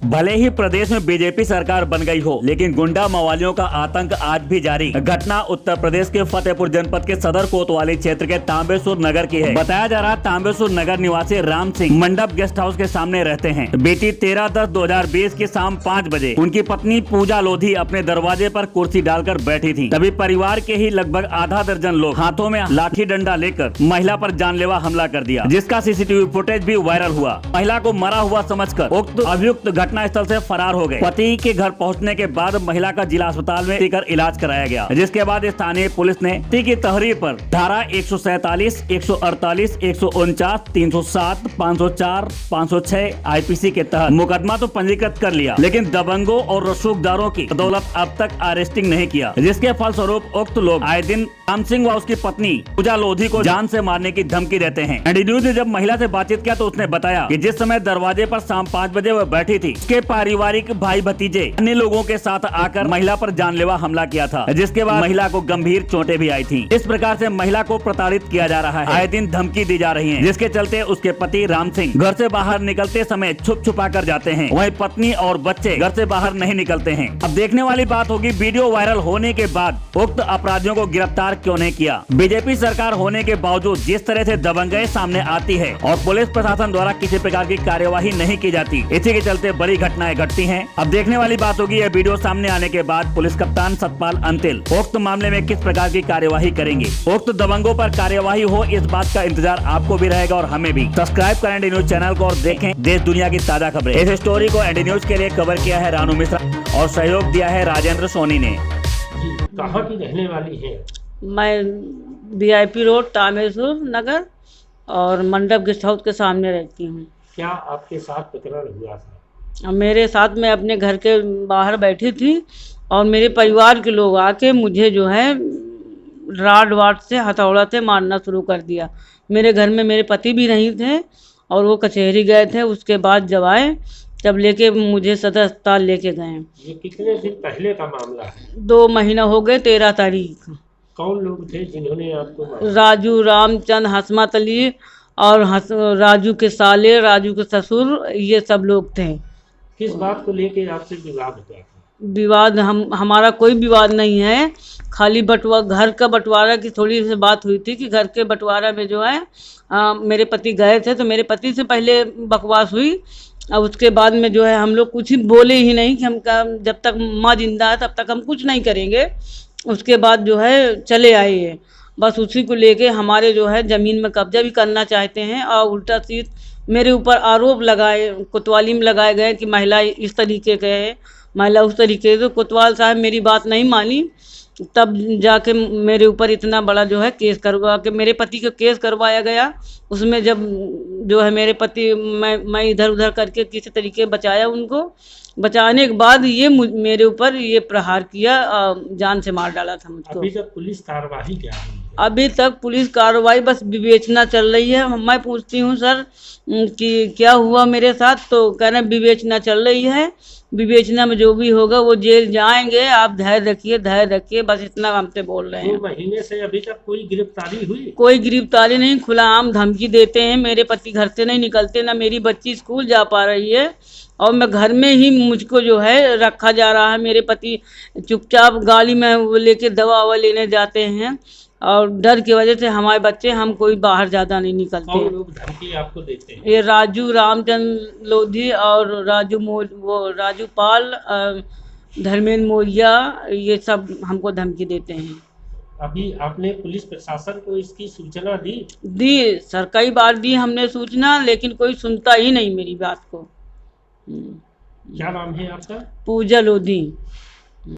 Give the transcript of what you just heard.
भले ही प्रदेश में बीजेपी सरकार बन गई हो, लेकिन गुंडा मवालियों का आतंक आज भी जारी। घटना उत्तर प्रदेश के फतेहपुर जनपद के सदर कोतवाली क्षेत्र के तांबेसुर नगर की है। बताया जा रहा तांबेसुर नगर निवासी राम सिंह मंडप गेस्ट हाउस के सामने रहते हैं। बेटी 13/10/2020 की शाम 5 बजे उनकी पत्नी पूजा लोधी अपने दरवाजे पर कुर्सी डालकर बैठी थी। तभी परिवार के ही लगभग आधा दर्जन लोग हाथों में लाठी डंडा लेकर महिला पर जानलेवा हमला कर दिया, जिसका सीसीटीवी फुटेज भी वायरल हुआ। महिला को मरा हुआ समझकर उक्त अभियुक्त घटना स्थल से फरार हो गए। पति के घर पहुंचने के बाद महिला का जिला अस्पताल में लेकर इलाज कराया गया, जिसके बाद स्थानीय पुलिस ने पति की तहरीर पर धारा 147, 148, 149, 307, 504, 506 आईपीसी के तहत मुकदमा तो पंजीकृत कर लिया, लेकिन दबंगों और रसूखदारों की बदौलत अब तक अरेस्टिंग नहीं किया, जिसके फलस्वरूप उक्त लोग आए दिन राम सिंह व उसकी पत्नी पूजा लोधी को जान से मारने की धमकी देते हैं। एनडी न्यूज ने जब महिला से बातचीत किया तो उसने बताया कि जिस समय दरवाजे पर शाम 5 बजे वह बैठी थी, उसके पारिवारिक भाई भतीजे अन्य लोगों के साथ आकर महिला पर जानलेवा हमला किया था, जिसके बाद महिला को गंभीर चोटें भी आई थी। इस प्रकार से महिला को प्रताड़ित किया जा रहा है, आए दिन धमकी दी जा रही है, जिसके चलते उसके पति राम सिंह घर से बाहर निकलते समय छुप छुपा कर जाते हैं, वहीं पत्नी और बच्चे घर से बाहर नहीं निकलते हैं। अब देखने वाली बात होगी वीडियो वायरल होने के बाद उक्त अपराधियों को गिरफ्तार क्यों नहीं किया। बीजेपी सरकार होने के बावजूद जिस तरह से दबंगई सामने आती है और पुलिस प्रशासन द्वारा किसी प्रकार की कार्यवाही नहीं की जाती, इसी के चलते बड़ी घटनाएं घटती हैं। अब देखने वाली बात होगी यह वीडियो सामने आने के बाद पुलिस कप्तान सतपाल अंतिल उक्त मामले में किस प्रकार की कार्यवाही करेंगे। उक्त दबंगों पर कार्यवाही हो, इस बात का इंतजार आपको भी रहेगा और हमें भी। सब्सक्राइब करें एनडी न्यूज चैनल को और देखें देश दुनिया की ताजा खबरें। इस स्टोरी को एनडी न्यूज के लिए कवर किया है रानू मिश्रा और सहयोग दिया है राजेंद्र सोनी ने। कहाँ की रहने वाली है? मैं VIP रोड तांबेसुर नगर और मंडप गेस्ट हाउस के सामने रहती हूँ। क्या आपके साथ प्रकरण हुआ था? मेरे साथ मैं अपने घर के बाहर बैठी थी और मेरे परिवार के लोग आके मुझे जो है राड वाड से हथौड़ा से मारना शुरू कर दिया। मेरे घर में मेरे पति भी नहीं थे और वो कचहरी गए थे। उसके बाद जब आए तब लेके मुझे सदर अस्पताल लेके गए। ये कितने दिन पहले का मामला है? 2 महीना हो गए, 13 तारीख। कौन लोग थे जिन्होंने आपको मारा? राजू, रामचंद, हसमत अली और राजू के साले, राजू के ससुर, ये सब लोग थे। किस बात को लेके आपसे विवाद हुआ था? विवाद हमारा कोई विवाद नहीं है, खाली घर का बंटवारा की थोड़ी सी बात हुई थी कि घर के बंटवारा में जो है मेरे पति गए थे तो मेरे पति से पहले बकवास हुई। अब उसके बाद में जो है हम लोग कुछ ही बोले ही नहीं कि हम जब तक माँ जिंदा है तब तक हम कुछ नहीं करेंगे। उसके बाद जो है चले आए ये, बस उसी को लेके हमारे जो है ज़मीन में कब्जा भी करना चाहते हैं और उल्टा सीध मेरे ऊपर आरोप लगाए, कोतवाली में लगाए गए कि महिला इस तरीके के है, महिला उस तरीके से। कोतवाल साहब मेरी बात नहीं मानी, तब जाके मेरे ऊपर इतना बड़ा जो है केस करवा के मेरे पति का केस करवाया गया। उसमें जब जो है मेरे पति मैं इधर उधर करके किसी तरीके बचाया, उनको बचाने के बाद ये मेरे ऊपर ये प्रहार किया, जान से मार डाला था मुझको। अभी तक पुलिस कार्रवाई क्या हुई है? अभी तक पुलिस कार्रवाई बस विवेचना चल रही है। मैं पूछती हूँ सर कि क्या हुआ मेरे साथ, तो कह रहे विवेचना चल रही है, विवेचना में जो भी होगा वो जेल जाएंगे, आप धैर्य रखिए, बस इतना हमसे बोल रहे हैं। 2 महीने से अभी तक कोई गिरफ्तारी हुई? कोई गिरफ्तारी नहीं, खुलाआम धमकी देते हैं। मेरे पति घर से नहीं निकलते, ना मेरी बच्ची स्कूल जा पा रही है और मैं घर में ही मुझको जो है रखा जा रहा है। मेरे पति चुपचाप गाड़ी में वो लेके दवा लेने जाते हैं और डर की वजह से हमारे बच्चे, हम कोई बाहर ज़्यादा नहीं निकलते। कौन लोग धमकी आपको देते हैं? ये राजू, रामचंद लोधी और राजू पाल, धर्मेंद्र मौर्या, ये सब हमको धमकी देते हैं। अभी आपने पुलिस प्रशासन को इसकी सूचना दी? सर कई बार दी हमने सूचना, लेकिन कोई सुनता ही नहीं मेरी बात को। क्या नाम है आपका? पूजा लोधी।